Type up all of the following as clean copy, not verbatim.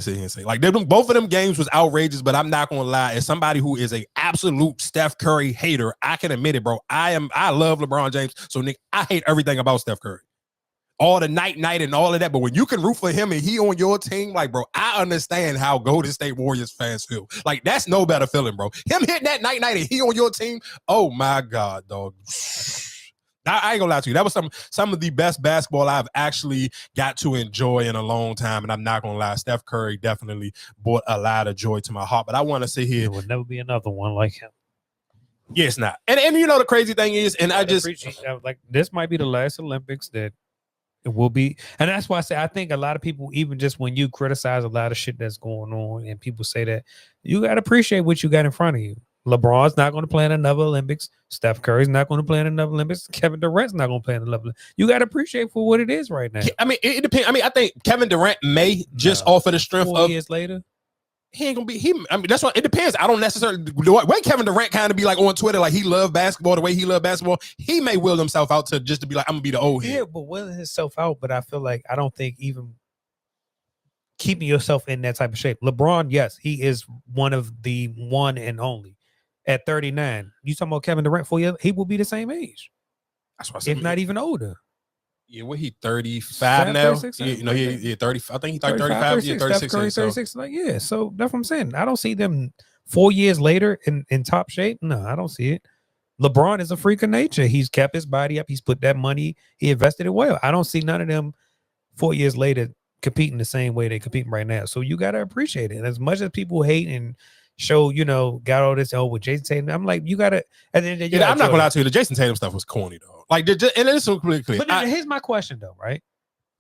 sit here and say like both of them games was outrageous, but I'm not gonna lie. As somebody who is a absolute Steph Curry hater, I can admit it, bro. I love LeBron James, so Nick, I hate everything about Steph Curry. All the night and all of that, but when you can root for him and he on your team, like, bro, I understand how Golden State Warriors fans feel. Like, that's no better feeling, bro. Him hitting that night and he on your team, oh my God, dog. I ain't gonna lie to you. That was some of the best basketball I've actually got to enjoy in a long time. And I'm not gonna lie, Steph Curry definitely brought a lot of joy to my heart. But I want to sit here. There will never be another one like him. Yeah, it's not. And you know the crazy thing is, and I just like this might be the last Olympics that it will be. And that's why I say I think a lot of people, even just when you criticize a lot of shit that's going on, and people say that, you gotta appreciate what you got in front of you. LeBron's not going to play in another Olympics. Steph Curry's not going to play in another Olympics. Kevin Durant's not going to play in another Olympics. You got to appreciate for what it is right now. I mean, it depends. I mean, I think Kevin Durant may just offer the strength 4 years later. He ain't gonna be. I mean, that's what it depends. I don't necessarily the way Kevin Durant kind of be like on Twitter, like he loved basketball the way he loved basketball. He may will himself out to just to be like, I'm gonna be the old head. Yeah, but willing himself out. But I feel like I don't think even keeping yourself in that type of shape. LeBron, yes, he is one of the one and only. At 39, you talking about Kevin Durant 4 years? He will be the same age. That's what I said, if not even older. Yeah, what he 35 now? 36, yeah, you know, he 30. I think he's like 35. Yeah, 36. Steph Curry, 36. Like, yeah. So that's what I'm saying. I don't see them 4 years later in top shape. No, I don't see it. LeBron is a freak of nature. He's kept his body up. He's put that money. He invested it well. I don't see none of them 4 years later competing the same way they're competing right now. So you got to appreciate it. And as much as people hate and show, you know, got all this with Jason Tatum. I'm like, you gotta. And then I'm not gonna lie to you. The Jason Tatum stuff was corny though. Like, and it's so clear. But here's my question though, right?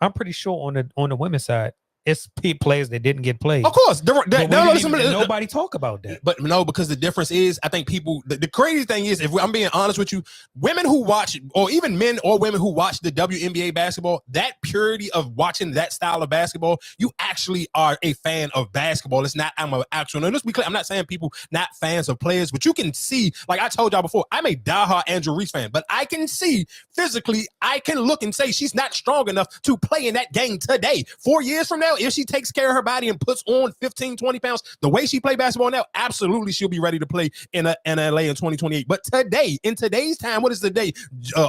I'm pretty sure on the women's side, it's players that didn't get played. Of course, nobody talk about that. But no, because the difference is, I think people. The crazy thing is, if I'm being honest with you, women who watch, or even men or women who watch the WNBA basketball, that purity of watching that style of basketball, you actually are a fan of basketball. It's not I'm an actual. Now, let's be clear. I'm not saying people not fans of players, but you can see, like I told y'all before, I'm a diehard Andrew Reese fan, but I can see physically, I can look and say she's not strong enough to play in that game today. 4 years from now, if she takes care of her body and puts on 15, 20 pounds, the way she play basketball now, absolutely she'll be ready to play in LA in 2028. But today, in today's time, what is the day?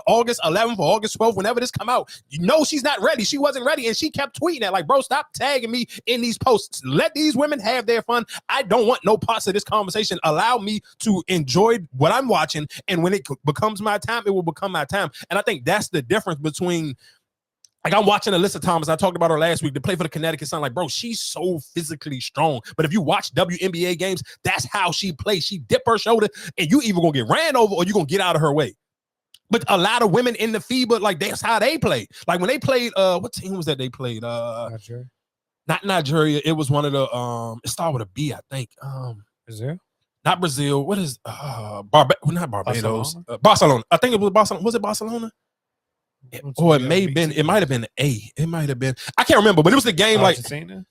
August 11th or August 12th, whenever this come out, you know she's not ready. She wasn't ready, and she kept tweeting that, like, bro, stop tagging me in these posts. Let these women have their fun. I don't want no parts of this conversation. Allow me to enjoy what I'm watching, and when it becomes my time, it will become my time. And I think that's the difference between, like, I'm watching Alyssa Thomas. I talked about her last week to play for the Connecticut Sun. Like, bro, she's so physically strong. But if you watch WNBA games, that's how she plays. She dip her shoulder, and you either gonna get ran over or you gonna get out of her way. But a lot of women in the FIBA, like, that's how they play. Like, when they played, what team was that they played? Nigeria. Not Nigeria. It was one of the it started with a B, I think. Brazil? Not Brazil. What is not Barbados? Barcelona. I think it was Barcelona. Was it Barcelona? Or it might have been A. It might have been. I can't remember, but it was the game Argentina.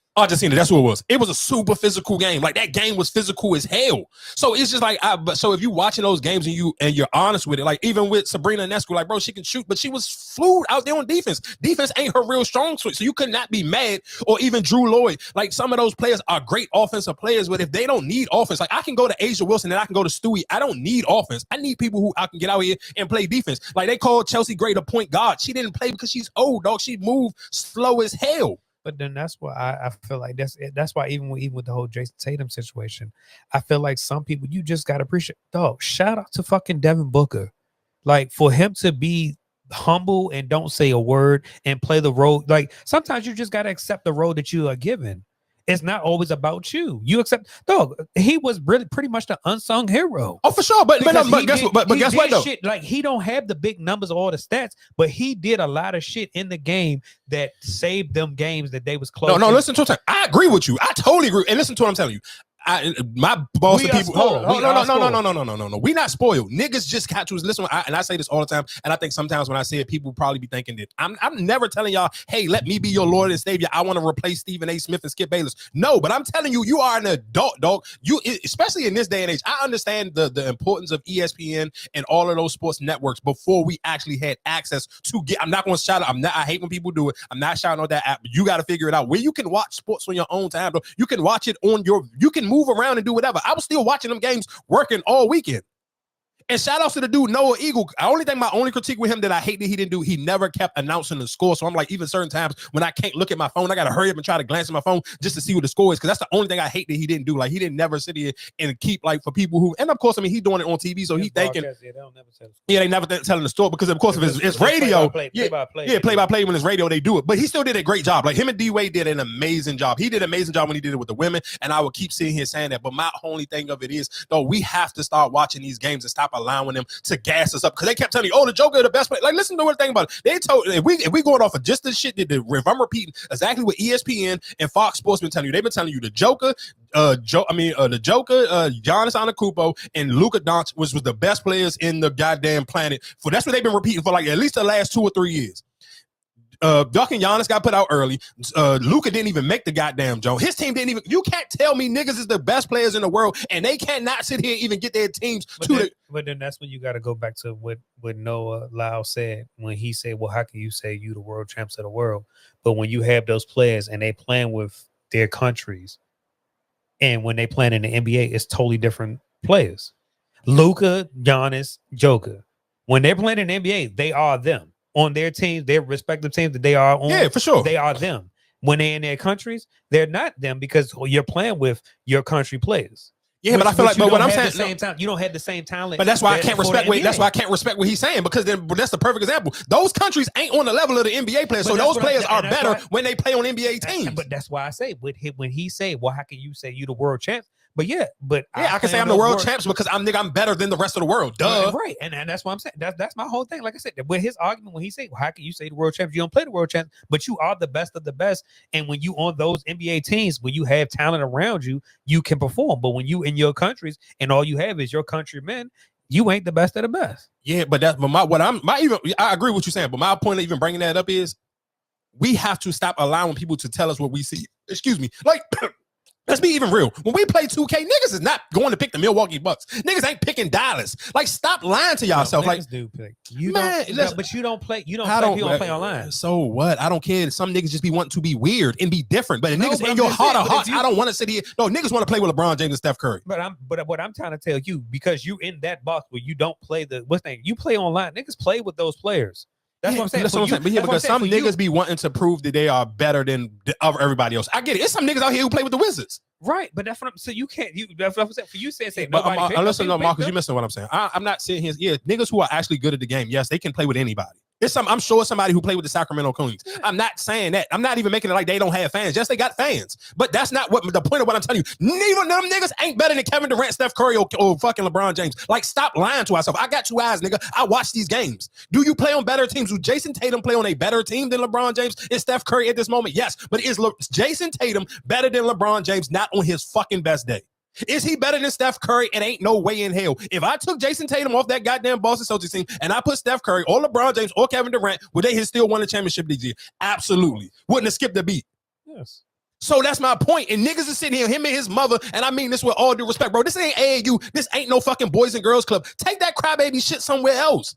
That's what it was. It was a super physical game. Like, that game was physical as hell. So it's just like, so if you watching those games and you're honest with it, like even with Sabrina Ionescu, like, bro, she can shoot, but she was fluid out there on defense. Defense ain't her real strong suit. So you could not be mad. Or even Drew Lloyd. Like, some of those players are great offensive players, but if they don't need offense, like, I can go to Asia Wilson and I can go to Stewie. I don't need offense. I need people who I can get out here and play defense. Like, they called Chelsea Gray the point guard. She didn't play because she's old, dog. She moved slow as hell. But then that's why I feel like that's why even with the whole Jason Tatum situation, I feel like some people, you just got to appreciate. Dog, shout out to fucking Devin Booker. Like, for him to be humble and don't say a word and play the role. Like, sometimes you just got to accept the role that you are given. It's not always about you. You accept, dog. He was really pretty much the unsung hero. Oh, for sure. But guess what though? Shit, like, he don't have the big numbers or all the stats, but he did a lot of shit in the game that saved them games that they was close. No, listen to what I agree with you. I totally agree. And listen to what I'm telling you. My boss We of are people. spoiled. No. We not spoiled. Niggas just got to listen. And I say this all the time. And I think sometimes when I say it, people probably be thinking that I'm never telling y'all, hey, let me be your Lord and Savior. I want to replace Stephen A. Smith and Skip Bayless. No, but I'm telling you, you are an adult, dog. You, especially in this day and age, I understand the importance of ESPN and all of those sports networks before we actually had access to get. I'm not going to shout out. I hate when people do it. I'm not shouting out that app. But you got to figure it out where you can watch sports on your own time. Though. You can watch it on you can move around and do whatever. I was still watching them games working all weekend. And shout outs to the dude, Noah Eagle. My only critique with him that I hate that he didn't do, he never kept announcing the score. So I'm like, even certain times when I can't look at my phone, I got to hurry up and try to glance at my phone just to see what the score is. Because that's the only thing I hate that he didn't do. Like, he didn't never sit here and keep, like, for people who, and of course, I mean, he's doing it on TV. So he's thinking, they never telling the story because, of course, if it's radio, play by play when it's radio, they do it. But he still did a great job. Like, him and D-Wade did an amazing job. He did an amazing job when he did it with the women. And I will keep sitting here saying that. But my only thing of it is, though, we have to start watching these games and stop allowing them to gas us up because they kept telling you, oh, the Joker, the best player. Like, listen to what thing about it. They told if we going off of just this shit that if I'm repeating exactly what ESPN and Fox Sports been telling you, they've been telling you the Joker, Giannis Antetokounmpo and Luka Doncic was the best players in the goddamn planet. For that's what they've been repeating for like at least the last 2 or 3 years. Duck and Giannis got put out early. Luka didn't even make the goddamn jump. His team didn't even. You can't tell me niggas is the best players in the world, and they cannot sit here and even get their teams But then that's when you got to go back to what Noah Lau said when he said, "Well, how can you say you the world champs of the world?" But when you have those players and they playing with their countries, and when they playing in the NBA, it's totally different players. Luka, Giannis, Joker. When they're playing in the NBA, they are them. On their teams, their respective teams that they are on, yeah, for sure, they are them. When they're in their countries, they're not them because you're playing with your country players. Yeah, but I feel like, but what I'm saying, you don't have the same talent. But that's why I can't respect. That's why I can't respect what he's saying because then that's the perfect example. Those countries ain't on the level of the NBA players, so those players are better when they play on NBA teams. But that's why I say when he say, "Well, how can you say you the world champ?" But I can say I'm the world champs because I'm better than the rest of the world. Duh. Right. And that's what I'm saying. That's my whole thing. Like I said, with his argument, when he say, well, how can you say the world champs? You don't play the world champs, but you are the best of the best. And when you on those NBA teams, when you have talent around you, you can perform. But when you in your countries and all you have is your countrymen, you ain't the best of the best. Yeah, but I agree with what you're saying. But my point of even bringing that up is we have to stop allowing people to tell us what we see. Excuse me. Like, let's be even real. When we play 2K, niggas is not going to pick the Milwaukee Bucks. Niggas ain't picking Dallas. Like, stop lying to yourself. No, like, do pick. But you don't play. You don't play online. So what? I don't care. Some niggas just be wanting to be weird and be different. But niggas in your heart of hearts, I don't want to sit here. No, niggas want to play with LeBron James and Steph Curry. But what I'm trying to tell you, because you in that box where you don't play you play online. Niggas play with those players. That's what I'm saying. That's what I'm saying. But yeah, because some niggas be wanting to prove that they are better than everybody else. I get it. It's some niggas out here who play with the Wizards. Right, but that's what I'm saying. You can't. That's what I'm saying. For you saying nobody. Listen, no, Marcus, you missing what I'm saying. I'm not sitting here. Yeah, niggas who are actually good at the game. Yes, they can play with anybody. I'm sure somebody who played with the Sacramento Kings. Yeah. I'm not saying that. I'm not even making it like they don't have fans. Yes, they got fans. But that's not what the point of what I'm telling you. Neither of them niggas ain't better than Kevin Durant, Steph Curry, or fucking LeBron James. Like, stop lying to ourselves. I got 2 eyes, nigga. I watch these games. Do you play on better teams? Do Jason Tatum play on a better team than LeBron James? Is Steph Curry at this moment? Yes. But is Jason Tatum better than LeBron James not on his fucking best day? Is he better than Steph Curry? It ain't no way in hell. If I took Jason Tatum off that goddamn Boston Celtics team and I put Steph Curry or LeBron James or Kevin Durant, would they still won the championship this year? Absolutely. Wouldn't have skipped a beat. Yes. So that's my point. And niggas is sitting here, him and his mother, and I mean this with all due respect, bro. This ain't AAU. This ain't no fucking Boys and Girls Club. Take that crybaby shit somewhere else.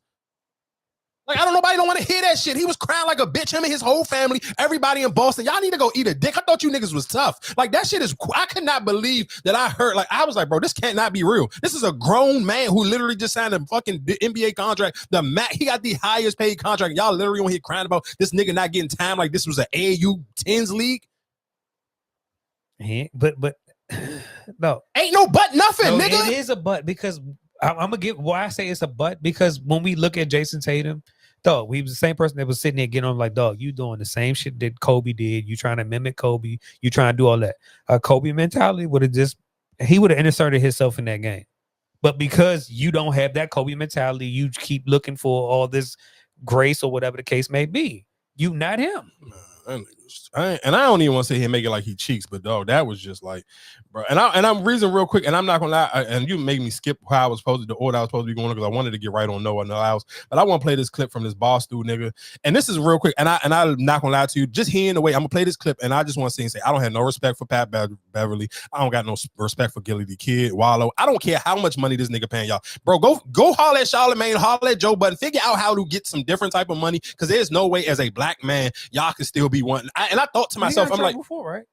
Like, nobody don't want to hear that shit. He was crying like a bitch, him and his whole family, everybody in Boston. Y'all need to go eat a dick. I thought you niggas was tough. Like, that shit is, I could not believe that I heard, like, I was like, bro, this can't not be real. This is a grown man who literally just signed a fucking NBA contract. He got the highest paid contract. Y'all literally on here crying about this nigga not getting time like this was an AAU 10s league. Yeah, but no. Ain't no but nothing, nigga. It is a but because I'm gonna give why I say it's a but because when we look at Jason Tatum, dog, he was the same person that was sitting there getting on like, dog, you doing the same shit that Kobe did. You trying to mimic Kobe. You trying to do all that. Kobe mentality would have he would have inserted himself in that game. But because you don't have that Kobe mentality, you keep looking for all this grace or whatever the case may be. You not him. I don't even want to sit here and make it like he cheeks, but dog, that was just like, bro. And I'm reason real quick, and I'm not gonna lie, and you made me skip how I was supposed to, the order I was supposed to be going because I wanted to get right on Noah Lyles, but I want to play this clip from this boss dude nigga, and this is real quick, and I'm not gonna lie to you, just hearing the way I'm gonna play this clip, and I just want to say I don't have no respect for Pat Beverly, I don't got no respect for Gilly the Kid, Wallow. I don't care how much money this nigga paying y'all, bro. Go holler at Charlamagne, holler at Joe Budden, figure out how to get some different type of money, because there's no way as a black man y'all can still be one. And I thought to myself, I'm like, before, right?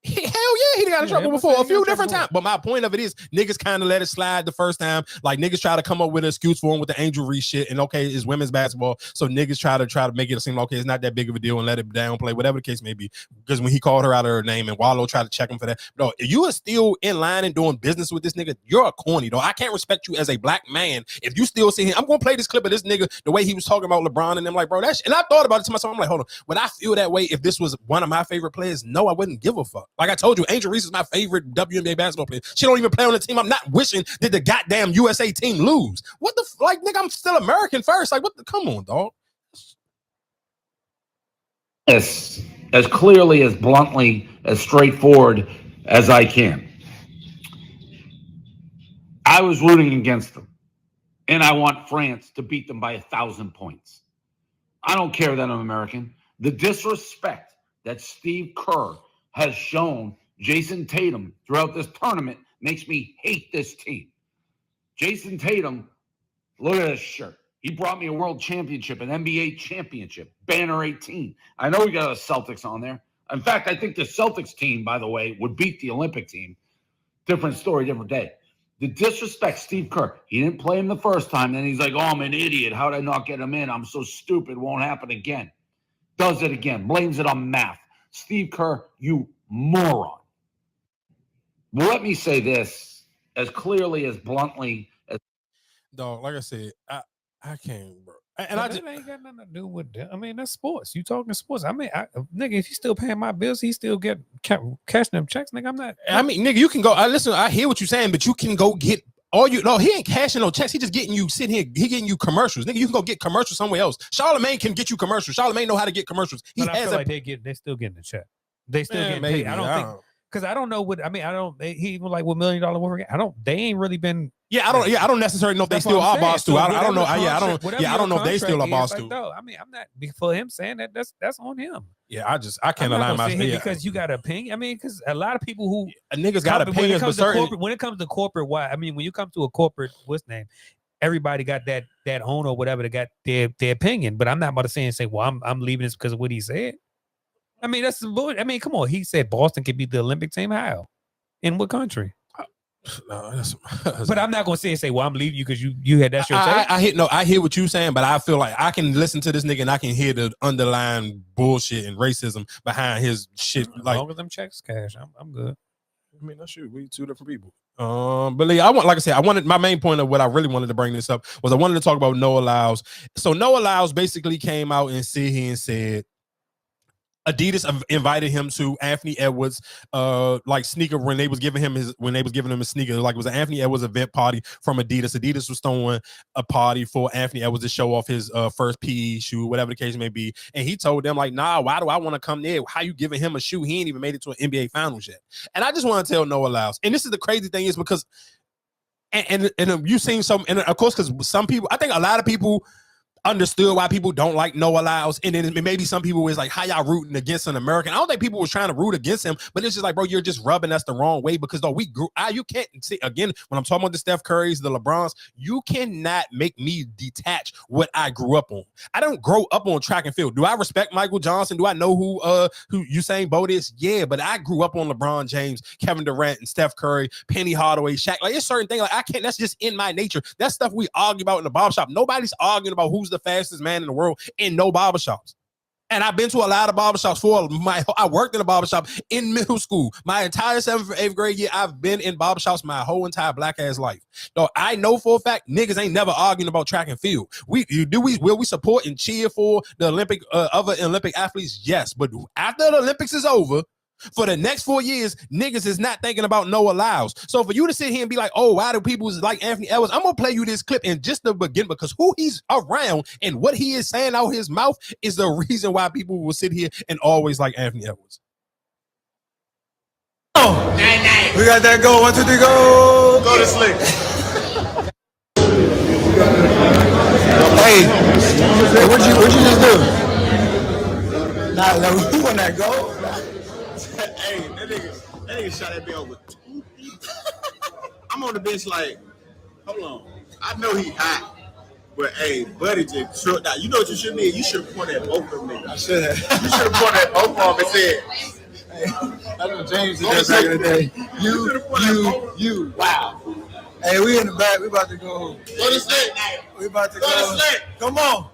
Hell yeah, he got in trouble before a few different times. But my point of it is, niggas kind of let it slide the first time. Like niggas try to come up with an excuse for him with the Angel Reese shit, and okay, it's women's basketball, so niggas try to make it seem like okay, it's not that big of a deal and let it downplay, whatever the case may be. Because when he called her out of her name and Wallow tried to check him for that, no, if you are still in line and doing business with this nigga, you're a corny though. I can't respect you as a black man if you still see him. I'm gonna play this clip of this nigga the way he was talking about LeBron and them, like bro, and I thought about it to myself. I'm like, hold on, would I feel that way if this was one of my favorite players? No, I wouldn't give a fuck. Like I told you, Angel Reese is my favorite WNBA basketball player. She don't even play on the team. I'm not wishing that the goddamn USA team lose. What the like, nigga? I'm still American first. Like, what the? Come on, dog. Yes, as clearly, as bluntly, as straightforward as I can. I was rooting against them, and I want France to beat them by 1,000 points. I don't care that I'm American. The disrespect that Steve Kerr has shown Jason Tatum throughout this tournament makes me hate this team. Jason Tatum, look at this shirt. He brought me a world championship, an NBA championship, banner 18. I know we got the Celtics on there. In fact, I think the Celtics team, by the way, would beat the Olympic team. Different story, different day. The disrespect, Steve Kerr. He didn't play him the first time. Then he's like, oh, I'm an idiot. How did I not get him in? I'm so stupid. Won't happen again. Does it again. Blames it on math. Steve Kerr, you moron. Well, let me say this as clearly, as bluntly as. Dog, like I said, I can't, bro. And I just ain't got nothing to do with that. I mean, that's sports. You talking sports. I mean, nigga, if he's still paying my bills, he still cashing them checks, nigga. I'm not. I mean, nigga, you can go. Listen, I hear what you're saying, but you can go get all you. No, he ain't cashing no checks. He just getting you sitting here. He getting you commercials, nigga. You can go get commercials somewhere else. Charlamagne can get you commercials. Charlamagne know how to get commercials. He but I feel like they still getting the check. They still getting paid. I don't think. Because I don't know what I mean. I don't. He even like with $1 Million Worth. I don't. They ain't really been. Yeah, I don't necessarily know if they still are boss too. I don't know. I don't know if they still are boss too. I mean, I'm not for him saying that. That's on him. Yeah, I can't align myself because you got an opinion. I mean, because a lot of people who niggas got opinions, but certain when it comes to corporate, why? I mean, when you come to a corporate, what's name? Everybody got that owner or whatever. They got their opinion, but I'm not about to say, well, I'm leaving this because of what he said. I mean, that's bullshit. I mean, come on. He said Boston could beat the Olympic team. How? In what country? No, but I'm not gonna say, well, I'm leaving you because you had that's your take. I hear what you're saying, but I feel like I can listen to this nigga and I can hear the underlying bullshit and racism behind his shit. As like, long as them checks cash, I'm good. I mean, that's true. We two different people. But like I said, I wanted my main point of what I really wanted to bring this up was I wanted to talk about Noah Lyles. So Noah Lyles basically came out and said Adidas invited him to Anthony Edwards like sneaker when they was giving him his sneaker, like it was an Anthony Edwards event party from Adidas. Adidas was throwing a party for Anthony Edwards to show off his first PE shoe, whatever the case may be. And he told them like, nah, why do I want to come there? How you giving him a shoe? He ain't even made it to an NBA finals yet. And I just want to tell Noah Lyles, and this is the crazy thing is because and you've seen some, and of course, because some people, I think a lot of people understood why people don't like Noah Lyles, and then maybe some people was like, how y'all rooting against an American? I don't think people was trying to root against him, but it's just like, bro, you're just rubbing us the wrong way because though you can't see, again, when I'm talking about the Steph Currys, the LeBrons, you cannot make me detach what I grew up on. I don't grow up on track and field. Do I respect Michael Johnson? Do I know who Usain Bolt is? Yeah, but I grew up on LeBron James, Kevin Durant, and Steph Curry, Penny Hardaway, Shaq. Like it's certain things like I can't. That's just in my nature. That's stuff we argue about in the barbershop. Nobody's arguing about who's the fastest man in the world in no barbershops. And I've been to a lot of barbershops I worked in a barbershop in middle school. My entire 7th or 8th grade year, I've been in barbershops my whole entire black ass life. So I know for a fact, niggas ain't never arguing about track and field. Will we support and cheer for the other Olympic athletes? Yes. But after the Olympics is over, For the next 4 years, niggas is not thinking about Noah Lyles. So for you to sit here and be like, oh, why do people like Anthony Edwards? I'm going to play you this clip in just the beginning because who he's around and what he is saying out his mouth is the reason why people will sit here and always like Anthony Edwards. Oh, we got that go. 1, 2, 3, go. Go to sleep. Hey, what'd you just do? Nah, who won that goal? Hey, that nigga shot that bill with 2 feet. I'm on the bench like, hold on. I know he hot, but hey, buddy just trucked out. You know what you should need? You should have pointed at both of them niggas. I should have. You should have pointed at both of them and said, Hey, that's what James did back in the day. You. Wow. Hey, we in the back. We about to go. Go to sleep. We about to Go to sleep. Come on.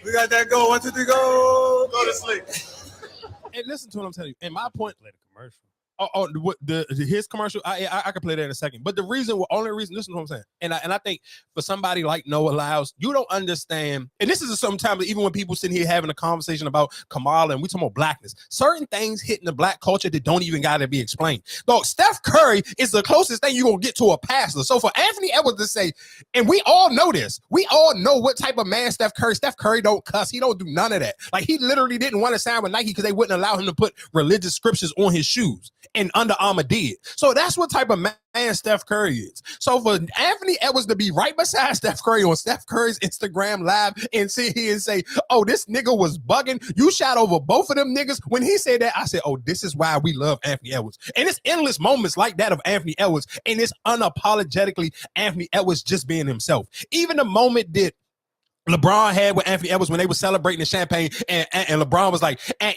We got that go. 1, 2, 3, go. Go to sleep. And listen to what I'm telling you. And my point, Play the commercial. His commercial, I could play that in a second. But only reason, listen to what I'm saying. And I think for somebody like Noah Lyles, you don't understand. And this is sometimes even when people sitting here having a conversation about Kamala and we talking about blackness, certain things hitting the black culture that don't even got to be explained. Dog, Steph Curry is the closest thing you're gonna get to a pastor. So for Anthony Edwards to say, and we all know this, we all know what type of man Steph Curry don't cuss. He don't do none of that. Like he literally didn't want to sign with Nike because they wouldn't allow him to put religious scriptures on his shoes. And Under Armour did. So that's what type of man Steph Curry is. So for Anthony Edwards to be right beside Steph Curry on Steph Curry's Instagram live and sit here and say, oh, this nigga was bugging. You shot over both of them niggas. When he said that, I said, oh, this is why we love Anthony Edwards. And it's endless moments like that of Anthony Edwards. And it's unapologetically Anthony Edwards just being himself. Even the moment that LeBron had with Anthony Edwards when they were celebrating the champagne, and LeBron was like, I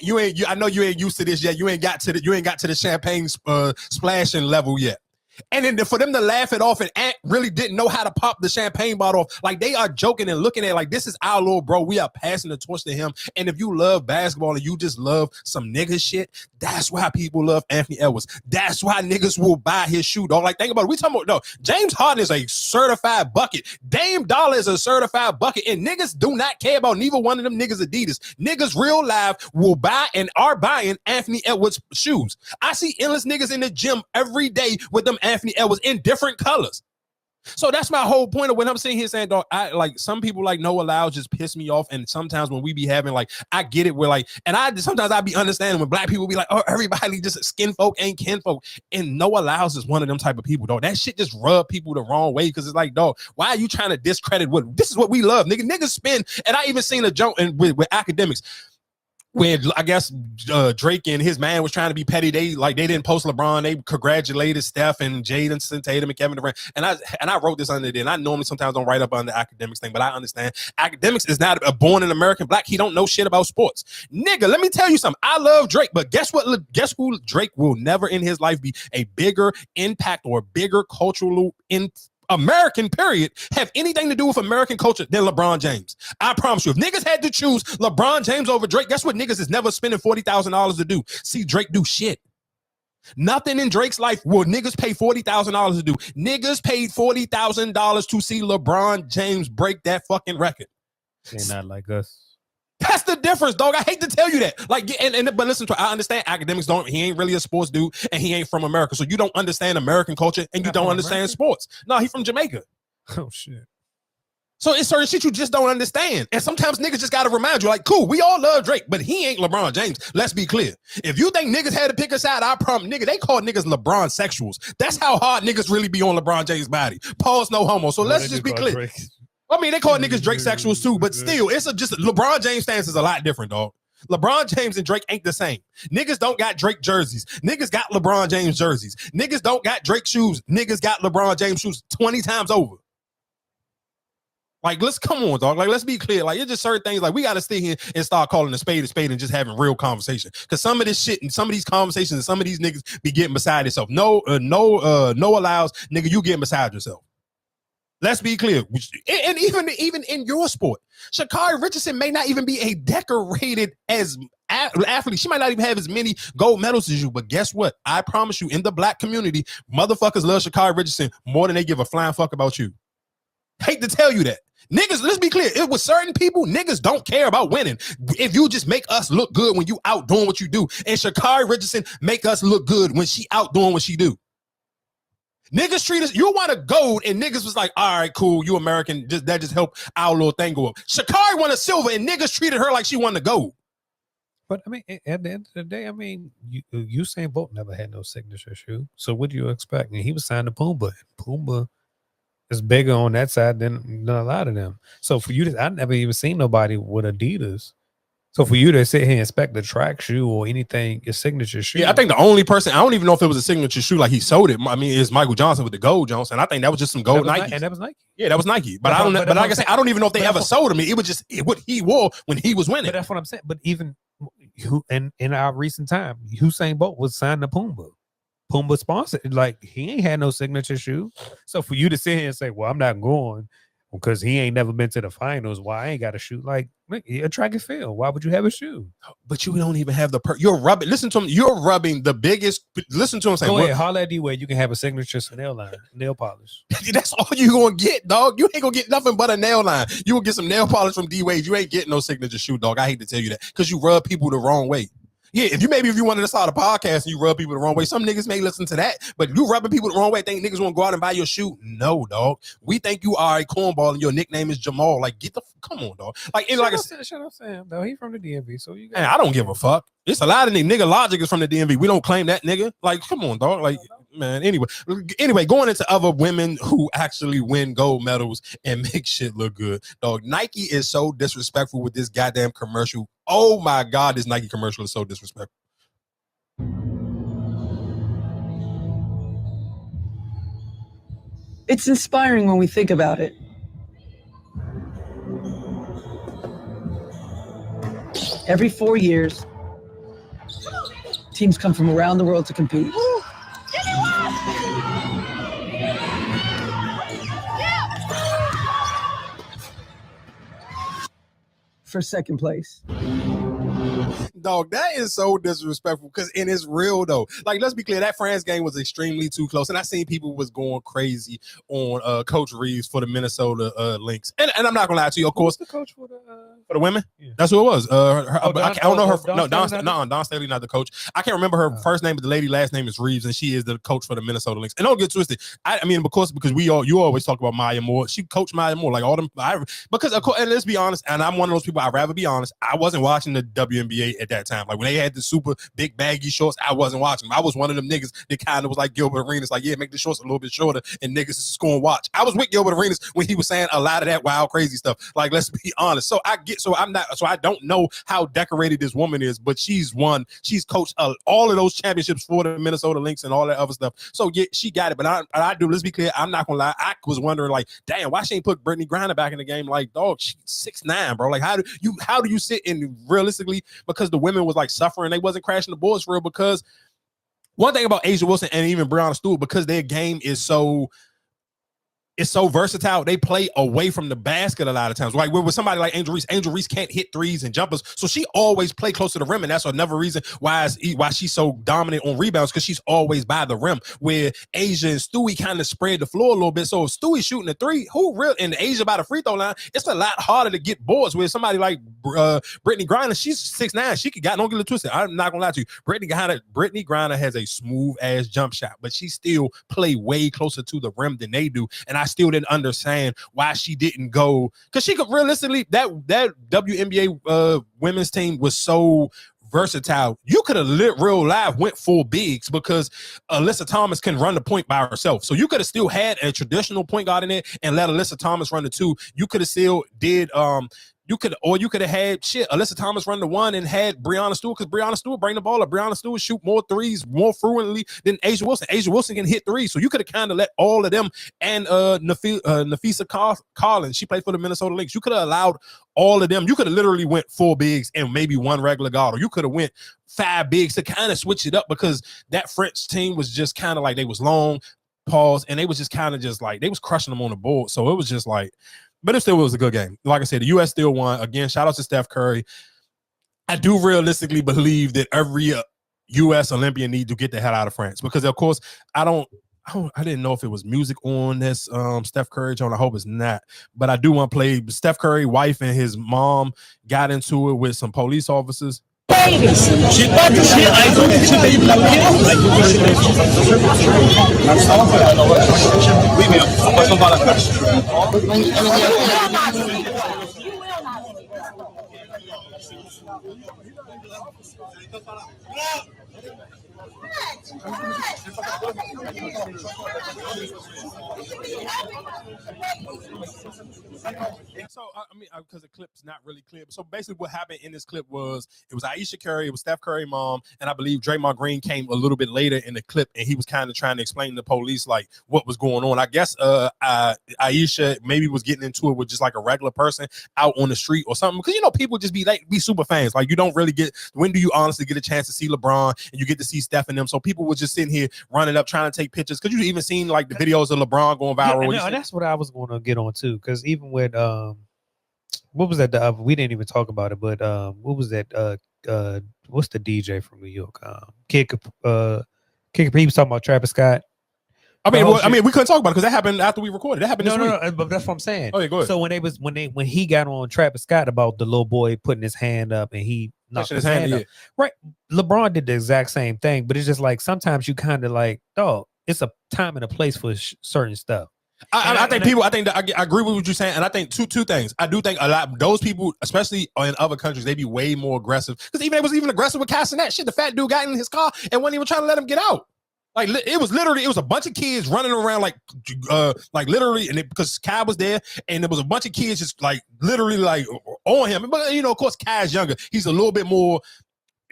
know you ain't used to this yet. You ain't got to the champagne splashing level yet. And then for them to laugh it off, and Ant really didn't know how to pop the champagne bottle off. Like they are joking and looking at it like this is our little bro. We are passing the torch to him. And if you love basketball and you just love some nigga shit, that's why people love Anthony Edwards. That's why niggas will buy his shoe, dog. Like think about it. We talking about no. James Harden is a certified bucket. Dame Dollar is a certified bucket, and niggas do not care about neither one of them niggas Adidas. Niggas real life will buy and are buying Anthony Edwards shoes. I see endless niggas in the gym every day with them Anthony Edwards in different colors. So that's my whole point of when I'm sitting here saying, dog, I like some people like Noah Lyles just piss me off. And sometimes when we be having like, I get it. We're like, and sometimes I be understanding when black people be like, oh, everybody just skin folk ain't kin folk. And Noah Lyles is one of them type of people, dog. That shit just rub people the wrong way. Cause it's like, dog, why are you trying to discredit this is what we love, nigga. Niggas spin. And I even seen a joke with academics. When I guess Drake and his man was trying to be petty, they didn't post LeBron. They congratulated Steph and Jaden Tatum and Kevin Durant. And I wrote this under there. And I normally sometimes don't write up on the academics thing, but I understand academics is not a born an American black. He don't know shit about sports, nigga. Let me tell you something. I love Drake, but guess what? Guess who Drake will never in his life be a bigger impact or bigger cultural American period have anything to do with American culture than LeBron James. I promise you, if niggas had to choose LeBron James over Drake, guess what niggas is never spending $40,000 to do? See Drake do shit. Nothing in Drake's life will niggas pay $40,000 to do. Niggas paid $40,000 to see LeBron James break that fucking record. They're not like us. That's the difference, dog. I hate to tell you that. Like, but listen to it. I understand academics he ain't really a sports dude and he ain't from America. So you don't understand American culture and you don't understand sports. No, he from Jamaica. Oh, shit. So it's certain shit you just don't understand. And sometimes niggas just got to remind you, like, cool, we all love Drake, but he ain't LeBron James. Let's be clear. If you think niggas had to pick a side, I promise, nigga, they call niggas LeBron sexuals. That's how hard niggas really be on LeBron James' body. Pause, no homo. So let's just be clear. Drake. I mean, they call niggas Drake sexuals too, but still, just LeBron James stance is a lot different, dog. LeBron James and Drake ain't the same. Niggas don't got Drake jerseys. Niggas got LeBron James jerseys. Niggas don't got Drake shoes. Niggas got LeBron James shoes 20 times over. Like, come on, dog. Like, let's be clear. Like, it's just certain things. Like, we got to stay here and start calling a spade and just having real conversation. Because some of this shit and some of these conversations and some of these niggas be getting beside themselves. No allows, nigga, you getting beside yourself. Let's be clear. And even in your sport, Sha'Carri Richardson may not even be a decorated as athlete. She might not even have as many gold medals as you. But guess what? I promise you, in the black community, motherfuckers love Sha'Carri Richardson more than they give a flying fuck about you. Hate to tell you that. Niggas, let's be clear. It was certain people, niggas don't care about winning. If you just make us look good when you out doing what you do. And Sha'Carri Richardson make us look good when she out doing what she do. Niggas treat us, you want a gold, and niggas was like, all right, cool, you American, that just helped our little thing go up. Sha'Carri won a silver, and niggas treated her like she won the gold. But I mean, at the end of the day, I mean, Usain Bolt never had no signature shoe. So what do you expect? And he was signed to Pumbaa. Pumbaa is bigger on that side than a lot of them. So for you to, I never even seen nobody with Adidas. So for you to sit here and inspect the track shoe or anything, your signature shoe. Yeah, I think the only person, I don't even know if it was a signature shoe like he sold it. I mean, it's Michael Johnson with the gold Jones, and I think that was just some gold Nike. And that was Nike. Yeah, that was Nike. But I don't know. But like I said, I don't even know if they ever sold him. It was just what he wore when he was winning. But that's what I'm saying. But even in our recent time, Usain Bolt was signed to Pumbaa. Pumbaa sponsored. Like, he ain't had no signature shoe. So for you to sit here and say, well, I'm not going because he ain't never been to the finals, why I ain't got a shoe? Like, a track and field. Why would you have a shoe? But you don't even have the you're rubbing. Listen to him. You're rubbing the biggest. Listen to him say, go ahead, holler at D-Wade. You can have a signature nail polish. That's all you gonna get, dog. You ain't gonna get nothing but a nail line. You will get some nail polish from D-Wade. You ain't getting no signature shoe, dog. I hate to tell you that because you rub people the wrong way. Yeah, if you wanted to start a podcast and you rub people the wrong way, some niggas may listen to that, but you rubbing people the wrong way, think niggas want to go out and buy your shoe? No, dog. We think you are a cornball and your nickname is Jamal. Like, come on, dog. Like, shut up, Sam. Though he from the DMV, so you. Man, I don't give a fuck. It's a lot of nigga Logic is from the DMV. We don't claim that nigga. Like, come on, dog. Like, man. Anyway, going into other women who actually win gold medals and make shit look good, dog. Nike is so disrespectful with this goddamn commercial. Oh my God, this Nike commercial is so disrespectful. It's inspiring when we think about it. Every 4 years, teams come from around the world to compete. For second place. Dog, that is so disrespectful because it is real though. Like, let's be clear, that France game was extremely too close, and I seen people was going crazy on Coach Reeves for the Minnesota Lynx. And I'm not gonna lie to you, of course. The coach for the women? Yeah. That's who it was. I don't know her. Don Staley, not the coach. I can't remember her first name, but the lady last name is Reeves, and she is the coach for the Minnesota Lynx. And don't get twisted. I mean, because you always talk about Maya Moore. She coached Maya Moore, like all them. Because and let's be honest, and I'm one of those people. I'd rather be honest. I wasn't watching the WNBA at that time. Like when they had the super big baggy shorts, I wasn't watching them. I was one of them niggas that kind of was like Gilbert Arenas, like, yeah, make the shorts a little bit shorter, and niggas is going to watch. I was with Gilbert Arenas when he was saying a lot of that wild, crazy stuff. Like, let's be honest. So I don't know how decorated this woman is, but she's coached all of those championships for the Minnesota Lynx and all that other stuff. So yeah, she got it. But I do, let's be clear, I'm not gonna lie. I was wondering, like, damn, why she ain't put Brittany Griner back in the game? Like, dog, she's 6'9", bro. Like, how do you sit in realistically, because the women was like suffering, they wasn't crashing the boards for real, because one thing about A'ja Wilson and even Breonna Stewart, because their game is so versatile, they play away from the basket a lot of times. Like with somebody like Angel Reese can't hit threes and jumpers, so she always play close to the rim, and that's another reason why she's so dominant on rebounds, because she's always by the rim. Where A'ja and Stewie kind of spread the floor a little bit, so if Stewie's shooting a three, and A'ja by the free throw line, it's a lot harder to get boards. With somebody like Brittany Griner, she's 6'9", she could don't get it twisted. I'm not gonna lie to you, Brittany Griner has a smooth ass jump shot, but she still play way closer to the rim than they do, and I still didn't understand why she didn't go, because she could realistically, that WNBA women's team was so versatile. You could have real live went full bigs, because Alyssa Thomas can run the point by herself. So you could have still had a traditional point guard in there and let Alyssa Thomas run the two. You could have still did you could have had Alyssa Thomas run the one and had Breonna Stewart, because Breonna Stewart bring the ball up. Breonna Stewart shoot more threes more fluently than A'ja Wilson. A'ja Wilson can hit threes, so you could have kind of let all of them, and Nafisa Collins, she played for the Minnesota Lynx. You could have allowed all of them. You could have literally went 4 bigs and maybe 1 regular guard, or you could have went 5 bigs to kind of switch it up, because that French team was just kind of like, they was long, pause, and they was just kind of just like, they was crushing them on the board. So it was just like, but it still was a good game. Like I said, the U.S. still won. Again, shout out to Steph Curry. I do realistically believe that every U.S. Olympian need to get the hell out of France, because, of course, I don't I didn't know if it was music on this Steph Curry joint. I hope it's not. But I do want to play Steph Curry wife and his mom got into it with some police officers. So I mean, because the clip's not really clear. So basically, what happened in this clip was it was Aisha Curry, it was Steph Curry mom, and I believe Draymond Green came a little bit later in the clip, and he was kind of trying to explain to the police like what was going on. I guess Aisha maybe was getting into it with just like a regular person out on the street or something, because people just be super fans. Like you don't really get, when do you honestly get a chance to see LeBron and you get to see Steph and them? So people were just sitting here running up trying to take pictures, because you even seen like the videos of LeBron going viral. Yeah, and that's what I was going to get on too, because even with what was that? We didn't even talk about it, but what was that? What's the DJ from New York? Kid Capri. He was talking about Travis Scott. I mean, we couldn't talk about it because that happened after we recorded. That happened this week. No, but that's what I'm saying. Oh, yeah, go ahead. So when he got on Travis Scott about the little boy putting his hand up and he knocked his hand up, right? LeBron did the exact same thing, but it's just like sometimes you kind of like, dog, it's a time and a place for certain stuff. I think I agree with what you're saying, and I think two things. I do think a lot those people, especially in other countries, they be way more aggressive, because they was even aggressive with Castanet. Shit, the fat dude got in his car and wasn't even trying to let him get out. Like it was a bunch of kids running around like literally, and because Kai was there, and there was a bunch of kids just like literally like on him. But of course, Kai's younger. He's a little bit more.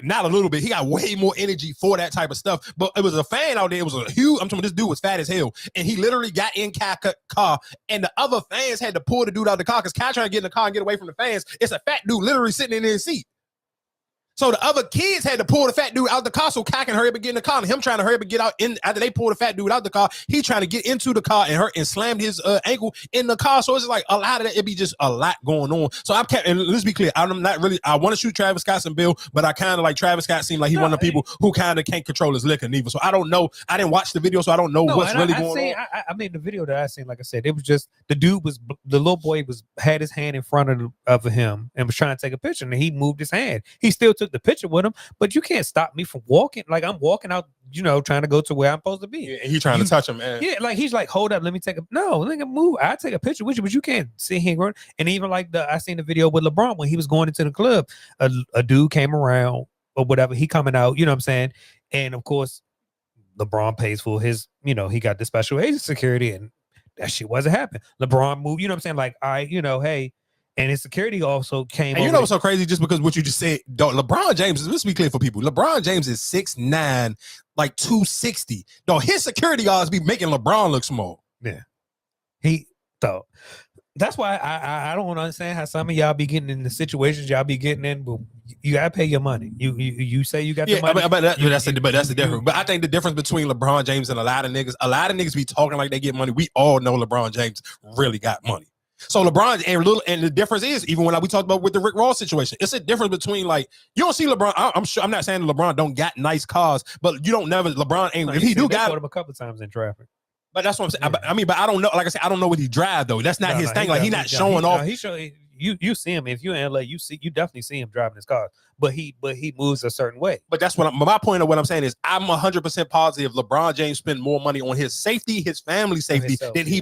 Not a little bit. He got way more energy for that type of stuff. But it was a fan out there. It was a huge. I'm talking. This dude was fat as hell, and he literally got in Kai's car, and the other fans had to pull the dude out of the car because Kai trying to get in the car and get away from the fans. It's a fat dude literally sitting in his seat. So the other kids had to pull the fat dude out the car so Kai can hurry up and get in the car. And him trying to hurry up and get out. After they pulled the fat dude out the car, he trying to get into the car and slammed his ankle in the car. So it's like a lot of that. It be just a lot going on. So and let's be clear. I'm not really. I want to shoot Travis Scott some bill, but I kind of like Travis Scott seemed like one of the people who kind of can't control his liquor neither. So I don't know. I didn't watch the video, so I don't know what's really going on. I mean, the video that I seen, like I said, it was just the little boy had his hand in front of him and was trying to take a picture, and he moved his hand. He still took the picture with him. But you can't stop me from walking. Like I'm walking out, trying to go to where I'm supposed to be. Yeah, he trying to touch him, man. Yeah, like he's like, hold up, let me take a move. I take a picture with you, but you can't sit here and And even like I seen the video with LeBron when he was going into the club, a dude came around or whatever. He coming out, you know what I'm saying? And of course, LeBron pays for his, he got the special agent security, and that shit wasn't happening. LeBron moved, you know what I'm saying? Like, hey. And his security also came. And what's so crazy? Just because what you just said, LeBron James. Let's be clear for people. LeBron James is 6'9", like 260. Dog, his security guards be making LeBron look small. Yeah, that's why I don't understand how some of y'all be getting in the situations y'all be getting in. But you gotta pay your money. You say you got the money. But that's the difference. But I think the difference between LeBron James and a lot of niggas be talking like they get money. We all know LeBron James really got money. So LeBron and the difference is, even when we talked about with the Rick Ross situation, it's a difference between like you don't see LeBron. I'm not saying that LeBron don't got nice cars, but you don't never LeBron ain't. If he do got him a couple times in traffic. But that's what I'm saying. Yeah. But I don't know. Like I said, I don't know what he drive though. That's not his thing. Like he's not showing off. You see him if you're in LA. You definitely see him driving his car. But he moves a certain way. But that's my point of what I'm saying is I'm 100% positive LeBron James spend more money on his safety, his family safety than he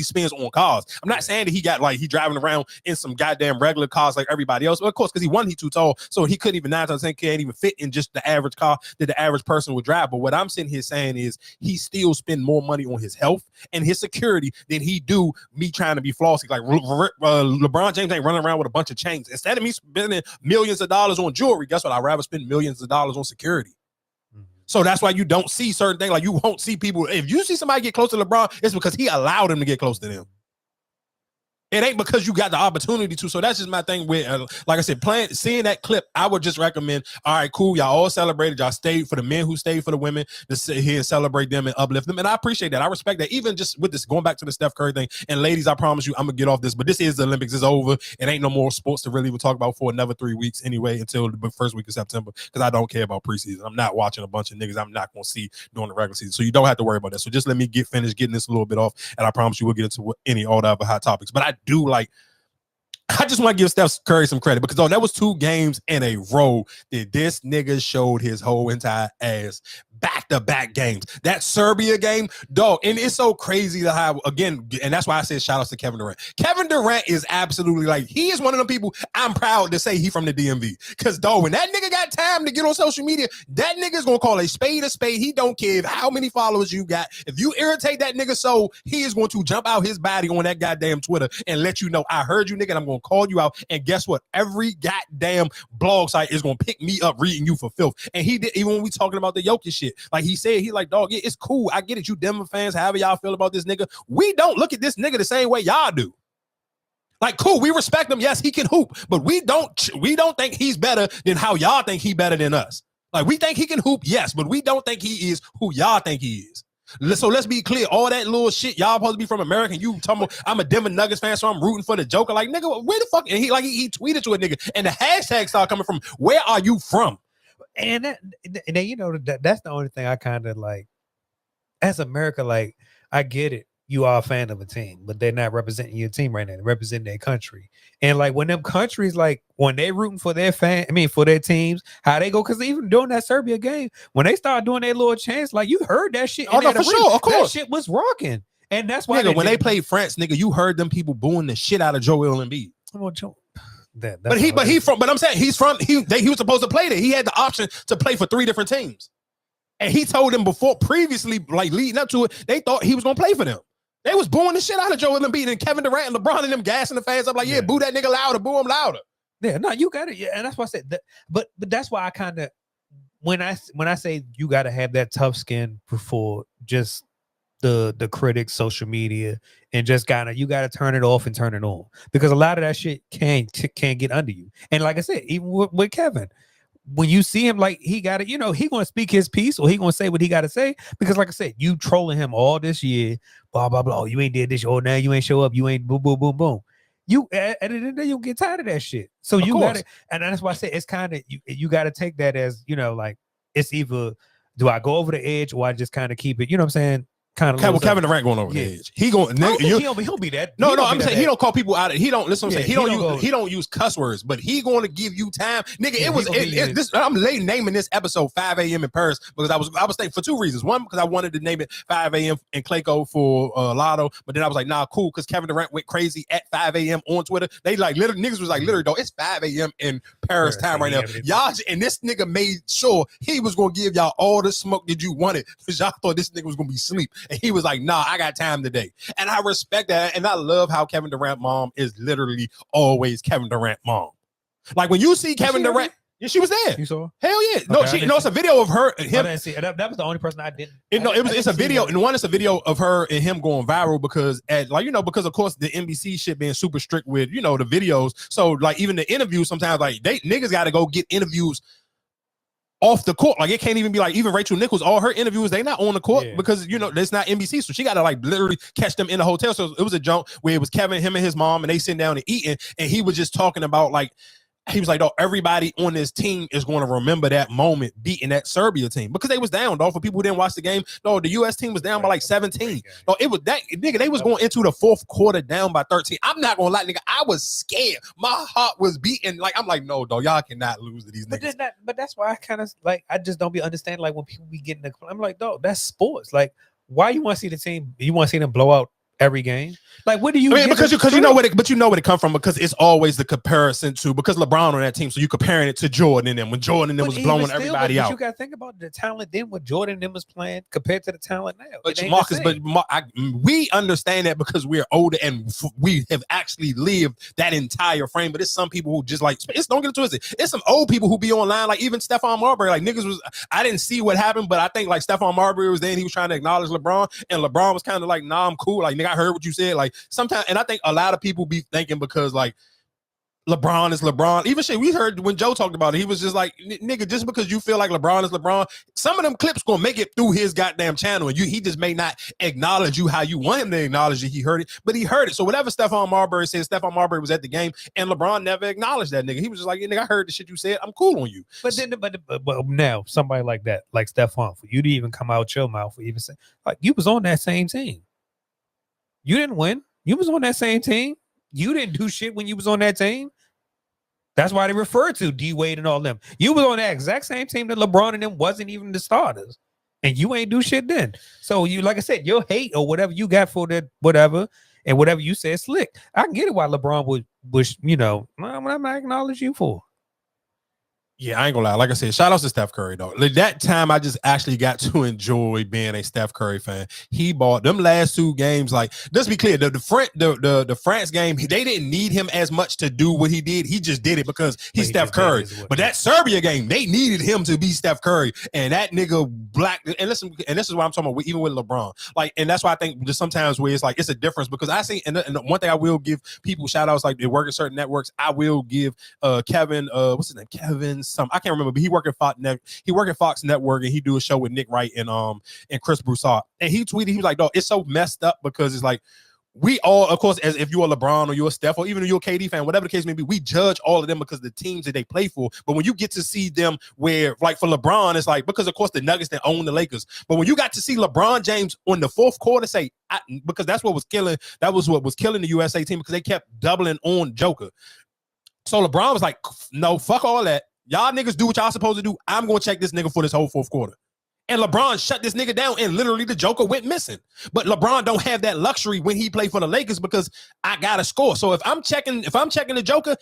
spends on cars. I'm not saying that he driving around in some goddamn regular cars like everybody else. But of course, because he's too tall, so he couldn't even 9 times 10 can't even fit in just the average car that the average person would drive. But what I'm sitting here saying is he still spend more money on his health and his security than he do me trying to be flossy. Like LeBron James ain't running around with a bunch of chains. Instead of me spending millions of dollars on jewelry, guess what? I'd rather spend millions of dollars on security. Mm-hmm. So that's why you don't see certain things. Like you won't see people. If you see somebody get close to LeBron, it's because he allowed him to get close to them. It ain't because you got the opportunity to. So that's just my thing with, like I said, seeing that clip, I would just recommend, all right, cool, y'all all celebrated, y'all stayed for the men who stayed for the women to sit here and celebrate them and uplift them. And I appreciate that. I respect that. Even just with this, going back to the Steph Curry thing, and ladies, I promise you, I'm going to get off this, but this is the Olympics. It's over. It ain't no more sports to really even talk about for another 3 weeks anyway, until the first week of September, because I don't care about preseason. I'm not watching a bunch of niggas I'm not going to see during the regular season. So you don't have to worry about that. So just let me finish getting this a little bit off, and I promise you we'll get into all the other hot topics. But I just want to give Steph Curry some credit, because that was 2 games in a row that this nigga showed his whole entire ass. Back-to-back games. That Serbia game, dog, and it's so crazy to have, again, and that's why I said shout outs to Kevin Durant. Kevin Durant is absolutely he is one of them people I'm proud to say he from the DMV. Because, dog, when that nigga got time to get on social media, that nigga's gonna call a spade a spade. He don't care how many followers you got. If you irritate that nigga so, he is going to jump out his body on that goddamn Twitter and let you know, I heard you, nigga, and I'm gonna call you out. And guess what? Every goddamn blog site is gonna pick me up reading you for filth. And he did, even when we talking about the Jokic shit. Like he said, dog, yeah, it's cool. I get it. You Denver fans, however y'all feel about this nigga, we don't look at this nigga the same way y'all do. Like, cool, we respect him. Yes, he can hoop, but we don't think he's better than how y'all think he better than us. Like, we think he can hoop, yes, but we don't think he is who y'all think he is. So let's be clear. All that little shit, y'all supposed to be from America, and you talking about, I'm a Denver Nuggets fan, so I'm rooting for the Joker. Like, nigga, where the fuck? And he tweeted to a nigga, and the hashtag started coming from, where are you from? And that's the only thing I kind of like. As America, like, I get it. You are a fan of a team, but they're not representing your team right now. They're representing their country. And like when them countries, like when they're rooting for their for their teams, how they go, because even during that Serbia game, when they start doing their little chants, like you heard that shit. Oh, no, for sure, of course. That shit was rocking. And that's why when they played France, nigga, you heard them people booing the shit out of Joel Embiid. But I'm saying he was supposed to play there. He had the option to play for 3 different teams. And he told them previously, like leading up to it, they thought he was gonna play for them. They was booing the shit out of Joel Embiid, and Kevin Durant and LeBron and them gassing the fans up like, yeah, boo that nigga louder, boo him louder. Yeah, no, you got it. Yeah, and that's why I said that. But that's why I kind of, when I say you got to have that tough skin before just the critics, social media, and just you got to turn it off and turn it on, because a lot of that shit can't get under you. And like I said, even with Kevin, when you see him, like he got it, he going to speak his piece, or he going to say what he got to say, because like I said, you trolling him all this year, blah blah blah. Oh, you ain't did this. Oh, now you ain't show up. You ain't boom boom boom boom. You at the end of the day, you'll get tired of that shit. So you got it, and that's why I say it's kind of you got to take that as like it's either do I go over the edge or I just kind of keep it. You know what I'm saying? Kind of Kevin Durant going over the edge. He going. He'll be that. No, I'm saying he don't call people out. He don't listen. He don't use cuss words, but he going to give you time, nigga. I'm late naming this episode 5 a.m. in Paris, because I was thinking for 2 reasons. One, because I wanted to name it 5 a.m. in Clayco for Lotto, but then I was like, nah, cool, because Kevin Durant went crazy at 5 a.m. on Twitter. They like niggas was like literally, though, it's 5 a.m. in Paris time right now. Y'all, and this nigga made sure he was gonna give y'all all the smoke that you wanted, because y'all thought this nigga was gonna be asleep. And he was like, nah, I got time today. And I respect that. And I love how Kevin Durant mom is literally always Kevin Durant mom. Like when you see Kevin Durant, yeah, she was there. You saw? Hell yeah. No, it's a video of her. Him. I didn't see it. That was the only person I didn't. It's a video. And one is a video of her and him going viral because because of course the NBC shit being super strict with, the videos. So like even the interviews sometimes, like niggas got to go get interviews off the court. Like it can't even be like, even Rachel Nichols, all her interviews, they not on the court because it's not NBC. So she got to like literally catch them in the hotel. So it was a jump where it was Kevin, him and his mom, and they sitting down and eating, and he was just talking about like, he was like, oh, everybody on this team is going to remember that moment beating that Serbia team, because they was down, dog. For people who didn't watch the game, no, the U.S. team was down by like 17. No, it was that, nigga, they was going into the 4th quarter down by 13. I'm not going to lie, nigga, I was scared. My heart was beating. Like, I'm like, no, dog, y'all cannot lose to these niggas. But that's why I kind of, like, I just don't be understanding, like, when people be getting I'm like, dog, that's sports. Like, why you want to see the team, you want to see them blow out every game? Like, what do you? Because you know what it come from, because it's always the comparison to, because LeBron on that team, so you comparing it to Jordan and them when Jordan and them was blowing everybody out. You got to think about the talent then when Jordan and them was playing compared to the talent now. But Marcus, we understand that because we're older and we have actually lived that entire frame. But it's some people who just like, don't get it twisted. It's some old people who be online, like even Stephon Marbury. Like niggas was, I didn't see what happened, but I think like Stephon Marbury was there and he was trying to acknowledge LeBron, and LeBron was kind of like, nah, I'm cool. Like nigga, nigga, I heard what you said. Like sometimes, and I think a lot of people be thinking because like LeBron is LeBron. Even shit, we heard when Joe talked about it, he was just like, nigga, just because you feel like LeBron is LeBron, some of them clips gonna make it through his goddamn channel, and he just may not acknowledge you how you want him to acknowledge that he heard it, but he heard it. So whatever Stephon Marbury said, Stephon Marbury was at the game, and LeBron never acknowledged that nigga. He was just like, nigga, I heard the shit you said. I'm cool on you. But then, but now somebody like that, like Stephon, for you to even come out your mouth or even say, like, you was on that same team. You didn't win. You was on that same team. You didn't do shit when you was on that team. That's why they refer to D Wade and all them. You was on that exact same team that LeBron and them wasn't even the starters, and you ain't do shit then. So you, like I said, your hate or whatever you got for that, whatever, and whatever you said slick. I can get it why LeBron was you know, I'm not acknowledge you for. Yeah, I ain't gonna lie. Like I said, shout out to Steph Curry, though. Like, that time I just actually got to enjoy being a Steph Curry fan. He bought them last 2 games. Like, let's be clear, the France game, they didn't need him as much to do what he did. He just did it because he's Steph Curry. But that Serbia game, they needed him to be Steph Curry. And that nigga and listen, and this is what I'm talking about, even with LeBron. Like, and that's why I think just sometimes where it's like it's a difference, because I see, and one thing I will give people shout outs, like they work at certain networks. I will give Kevin, what's his name? Kevin. I can't remember, but he worked at Fox Network, and he do a show with Nick Wright and Chris Broussard. And he tweeted, he was like, "Dog, it's so messed up because it's like we all, of course, as if you're a LeBron or you're a Steph or even if you're a KD fan, whatever the case may be, we judge all of them because of the teams that they play for. But when you get to see them, where like for LeBron, it's like because of course the Nuggets that own the Lakers. But when you got to see LeBron James on the fourth quarter say, because that's what was killing, that was what was killing the USA team, because they kept doubling on Joker. So LeBron was like, no, fuck all that. Y'all niggas do what y'all supposed to do. I'm going to check this nigga for this whole fourth quarter. And LeBron shut this nigga down, and literally the Joker went missing. But LeBron don't have that luxury when he played for the Lakers, because I got to score. So if I'm checking the Joker,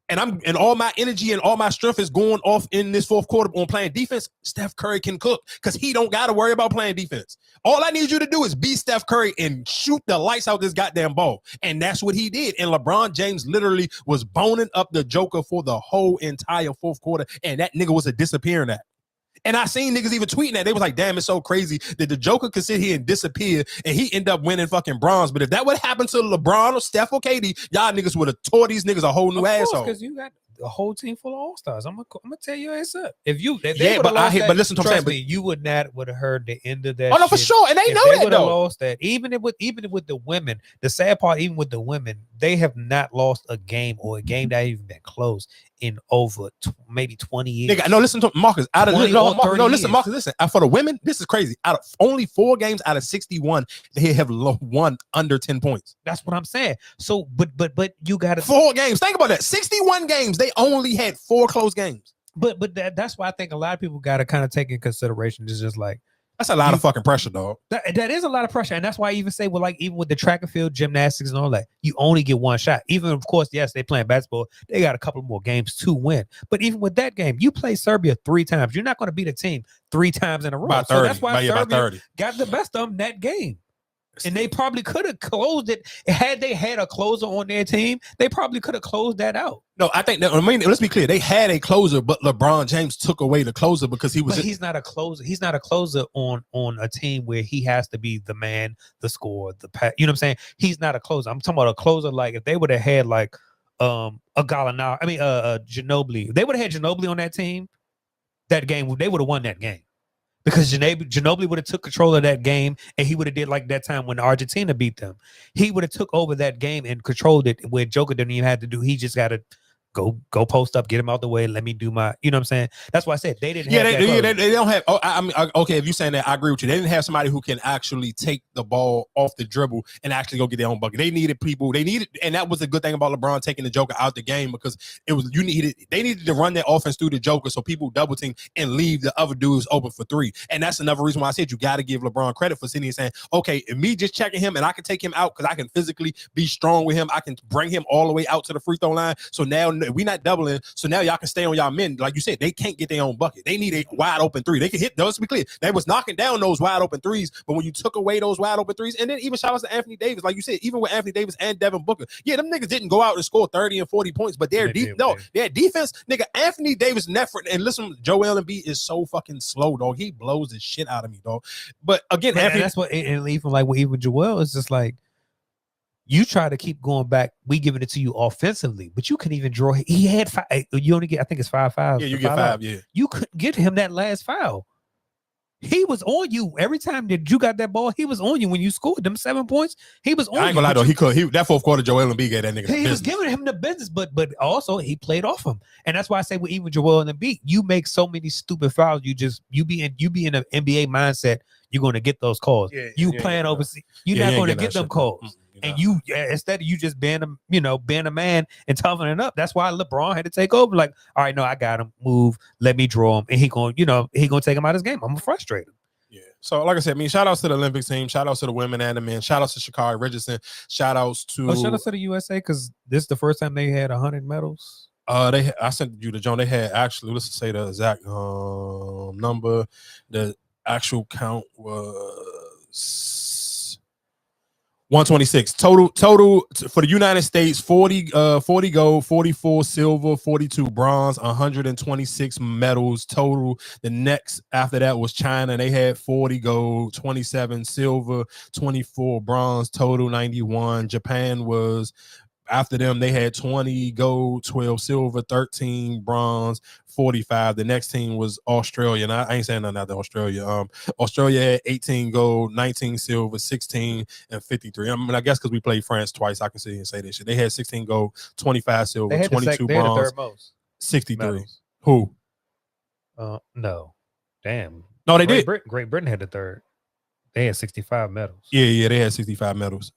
and all my energy and all my strength is going off in this fourth quarter on playing defense, Steph Curry can cook because he don't got to worry about playing defense. All I need you to do is be Steph Curry and shoot the lights out this goddamn ball. And that's what he did. And LeBron James literally was boning up the Joker for the whole entire fourth quarter. And that nigga was a disappearing act. And I seen niggas even tweeting that. They was like, damn, it's so crazy that the Joker could sit here and disappear and he end up winning fucking bronze. But if that would happen to LeBron or Steph or KD, y'all niggas would have tore these niggas a whole new asshole. Because you got a whole team full of all-stars. I'm gonna tell you ass up. If but listen to what I'm saying, you would not would have heard the end of that. Oh no, for sure. And they know that though. Lost that. Even with the women, the sad part, even with the women, they have not lost a game or a game that even been close in over maybe 20 years. Nigga, no, listen to Marcus. Marcus, listen. For the women, this is crazy. Out of only 4 games out of 61, they have won under 10 points. That's what I'm saying. So, but you got 4 games. Think about that. 61 games. They only had 4 close games. But that's why I think a lot of people got to kind of take in consideration. It's just like, that's a lot of fucking pressure, dog. That is a lot of pressure. And that's why I even say, well, like, even with the track and field, gymnastics and all that, you only get one shot. Even, of course, yes, they playing basketball. They got a couple more games to win. But even with that game, you play Serbia 3 times. You're not going to beat a team 3 times in a row. By 30. So that's why Serbia got the best of them that game. And they probably could have closed it. Had they had a closer on their team, they probably could have closed that out. No, I think that, I mean, let's be clear. They had a closer, but LeBron James took away the closer because he was. But he's not a closer. He's not a closer on a team where he has to be the man, the scorer, the pass. You know what I'm saying? He's not a closer. I'm talking about a closer. Like if they would have had like a Gallinari, Ginobili. They would have had Ginobili on that team. That game, they would have won that game. Because Ginobili would have took control of that game, and he would have did like that time when Argentina beat them. He would have took over that game and controlled it, where Joker didn't even have to do. He just got to go post up, get him out the way, let me do my. You know what I'm saying? That's why I said they didn't. They don't have. Oh, I mean, okay. If you're saying that, I agree with you. They didn't have somebody who can actually take the ball off the dribble and actually go get their own bucket. They needed people. And that was a good thing about LeBron taking the Joker out the game, because they needed to run their offense through the Joker so people double team and leave the other dudes open for 3. And that's another reason why I said you got to give LeBron credit for sitting here saying, okay, if me just checking him and I can take him out because I can physically be strong with him, I can bring him all the way out to the free throw line. So now we not doubling. So now y'all can stay on y'all men. Like you said, they can't get their own bucket. They need a wide open 3. They can hit those. To be clear, they was knocking down those wide open 3s. But when you took away those wide open 3s, and then even shout out to Anthony Davis, like you said, even with Anthony Davis and Devin Booker, yeah, them niggas didn't go out and score 30 and 40 points, but their defense, nigga, Anthony Davis, and listen, Joel Embiid is so fucking slow, dog. He blows the shit out of me, dog. But again, Anthony, that's what, and even like even Joel is just like, You try to keep going back. We giving it to you offensively, but you couldn't even draw. He had 5. You only get, I think it's 5 fouls. Yeah, you get 5. Yeah, you couldn't get him that last foul. He was on you every time that you got that ball. He was on you when you scored them 7 points. He was on. I ain't gonna lie though. That fourth quarter, Joel Embiid gave that nigga. He was giving him the business, but also he played off him, and that's why I say with even Joel Embiid, you make so many stupid fouls. You be in an NBA mindset. You're going to get those calls. You playing overseas. You're not going to get them calls. And you instead of you just being a man and toughening up. That's why LeBron had to take over. Like, all right, no, I got him. Move. Let me draw him, and he gonna take him out of his game. I'm frustrated. Yeah. So like I said, shout outs to the Olympics team, shout outs to the women and the men, shout outs to Sha'Carri Richardson, shout outs to the USA, because this is the first time they had 100 medals. I sent you the John. They had actually, let's say the exact number. The actual count was 126 total for the United States. 40 gold, 44 silver, 42 bronze, 126 medals total. The next after that was China. They had 40 gold, 27 silver, 24 bronze total, 91. Japan was after them. They had 20 gold, 12 silver, 13 bronze, 45. The next team was Australia, and I ain't saying nothing out there. Australia had 18 gold, 19 silver, 16 and 53. I mean, I guess because we played France twice, I can sit here and say this shit. They had 16 gold, 25 silver, 22 bronze, 63. Medals. Who? No, damn. No, they did. Great Britain had the third. They had 65 medals. Yeah, they had 65 medals.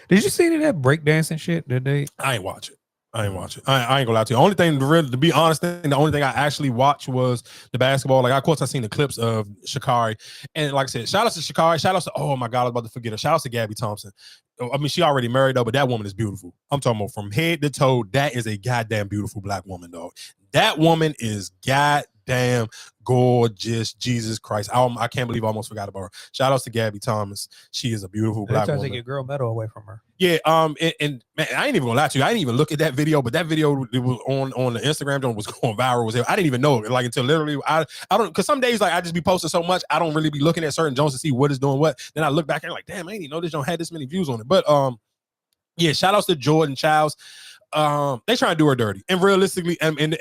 Did you see any of that breakdancing shit? Did they? I ain't watch it. I ain't gonna lie to you. Only thing, to be honest, the only thing I actually watched was the basketball. Like, of course, I seen the clips of Sha'Carri, and like I said, shout out to Sha'Carri. Shout out to, oh my God, I was about to forget her. Shout out to Gabby Thompson. I mean, she already married though, but that woman is beautiful. I'm talking about from head to toe. That is a goddamn beautiful black woman, dog. That woman is goddamn gorgeous. Jesus Christ. I can't believe I almost forgot about her. Shout outs to Gabby Thomas. She is a beautiful black woman. Trying to take your girl medal away from her. Yeah, and man, I ain't even gonna lie to you. I didn't even look at that video, but that video, it was on the Instagram, was going viral. I didn't even know it, like, until literally I don't, because some days, like, I just be posting so much, I don't really be looking at certain Jones to see what is doing what. Then I look back and like, damn, I didn't even know this don't have this many views on it. But yeah, shout outs to Jordan Childs. They trying to do her dirty, and realistically, and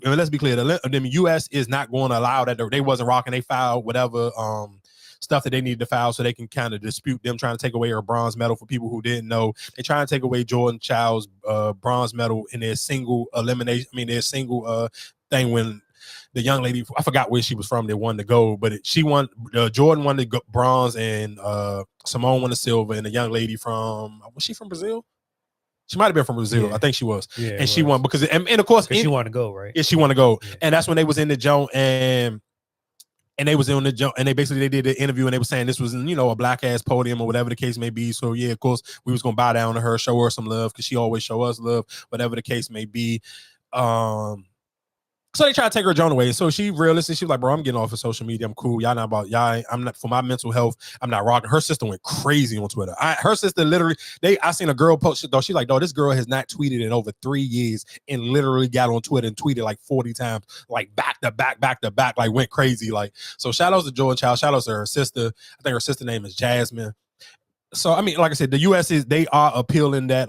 let's be clear, the U.S. is not going to allow that. They wasn't rocking. They filed whatever stuff that they needed to file, so they can kind of dispute them trying to take away her bronze medal. For people who didn't know, they trying to take away Jordan Childs' bronze medal in their single elimination. I mean, their single thing when the young lady, I forgot where she was from, they won the gold, but she won. Jordan won the bronze, and Simone won the silver, and the young lady was she from Brazil? She might have been from Brazil. Yeah. I think she was. Yeah, and she won because, and of course, she wanted to go, right? Yeah, she wanted to go. Yeah. And that's when they was in the joint, and they was in the joint, and they did the interview, and they were saying this was, a black ass podium or whatever the case may be. So yeah, of course, we was gonna bow down to her, show her some love, because she always show us love, whatever the case may be. So they try to take her joint away. So she realistic. She was like, bro, I'm getting off of social media. I'm cool. Y'all not about y'all. I'm not, for my mental health, I'm not rocking. Her sister went crazy on Twitter. Her sister literally, I seen a girl post shit though. She's like, dog, this girl has not tweeted in over 3 years, and literally got on Twitter and tweeted like 40 times, like back to back, like went crazy. Like, so shout outs to Jordan Child. Shout outs to her sister. I think her sister name is Jasmine. So, I mean, like I said, the U.S. they are appealing that,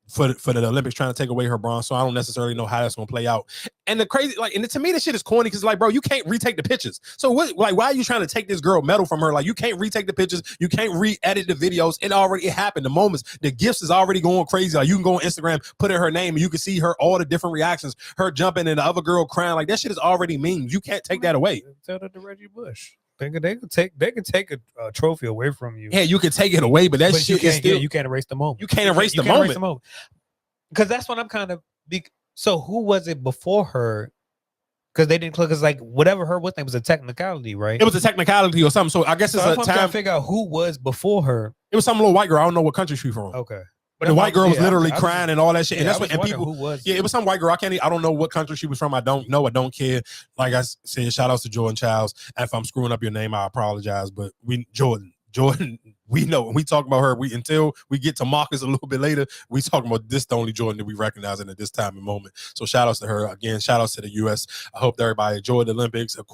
for the Olympics, trying to take away her bronze. So I don't necessarily know how that's gonna play out. And the crazy, like, and to me, this shit is corny, because like, bro, you can't retake the pictures. So what, like, why are you trying to take this girl medal from her? Like, you can't retake the pictures, you can't re-edit the videos. It happened. The moments, the gifts is already going crazy. Like, you can go on Instagram, put in her name, and you can see her, all the different reactions, her jumping and the other girl crying. Like, that shit is already memes. You can't take that away. Tell that to Reggie Bush. They can take a trophy away from you. Yeah, you can take it away, but that shit is still, you can't erase the moment. You can't erase the moment. Because that's what I'm kind of big. So who was it before her? Because they didn't click. Because like whatever her name was a technicality, right? It was a technicality or something. So I guess it's a time to figure out who was before her. It was some little white girl. I don't know what country she's from. Okay. But the white girl was literally crying and all that shit. And that's what, and people, who was. Yeah, it was some white girl. I don't know what country she was from. I don't know. I don't care. Like I said, shout outs to Jordan Childs. And if I'm screwing up your name, I apologize. But Jordan, we know when we talk about her, until we get to Marcus a little bit later, we talking about this, the only Jordan that we recognizing at this time and moment. So shout outs to her again. Shout outs to the U.S. I hope that everybody enjoyed the Olympics. Of course,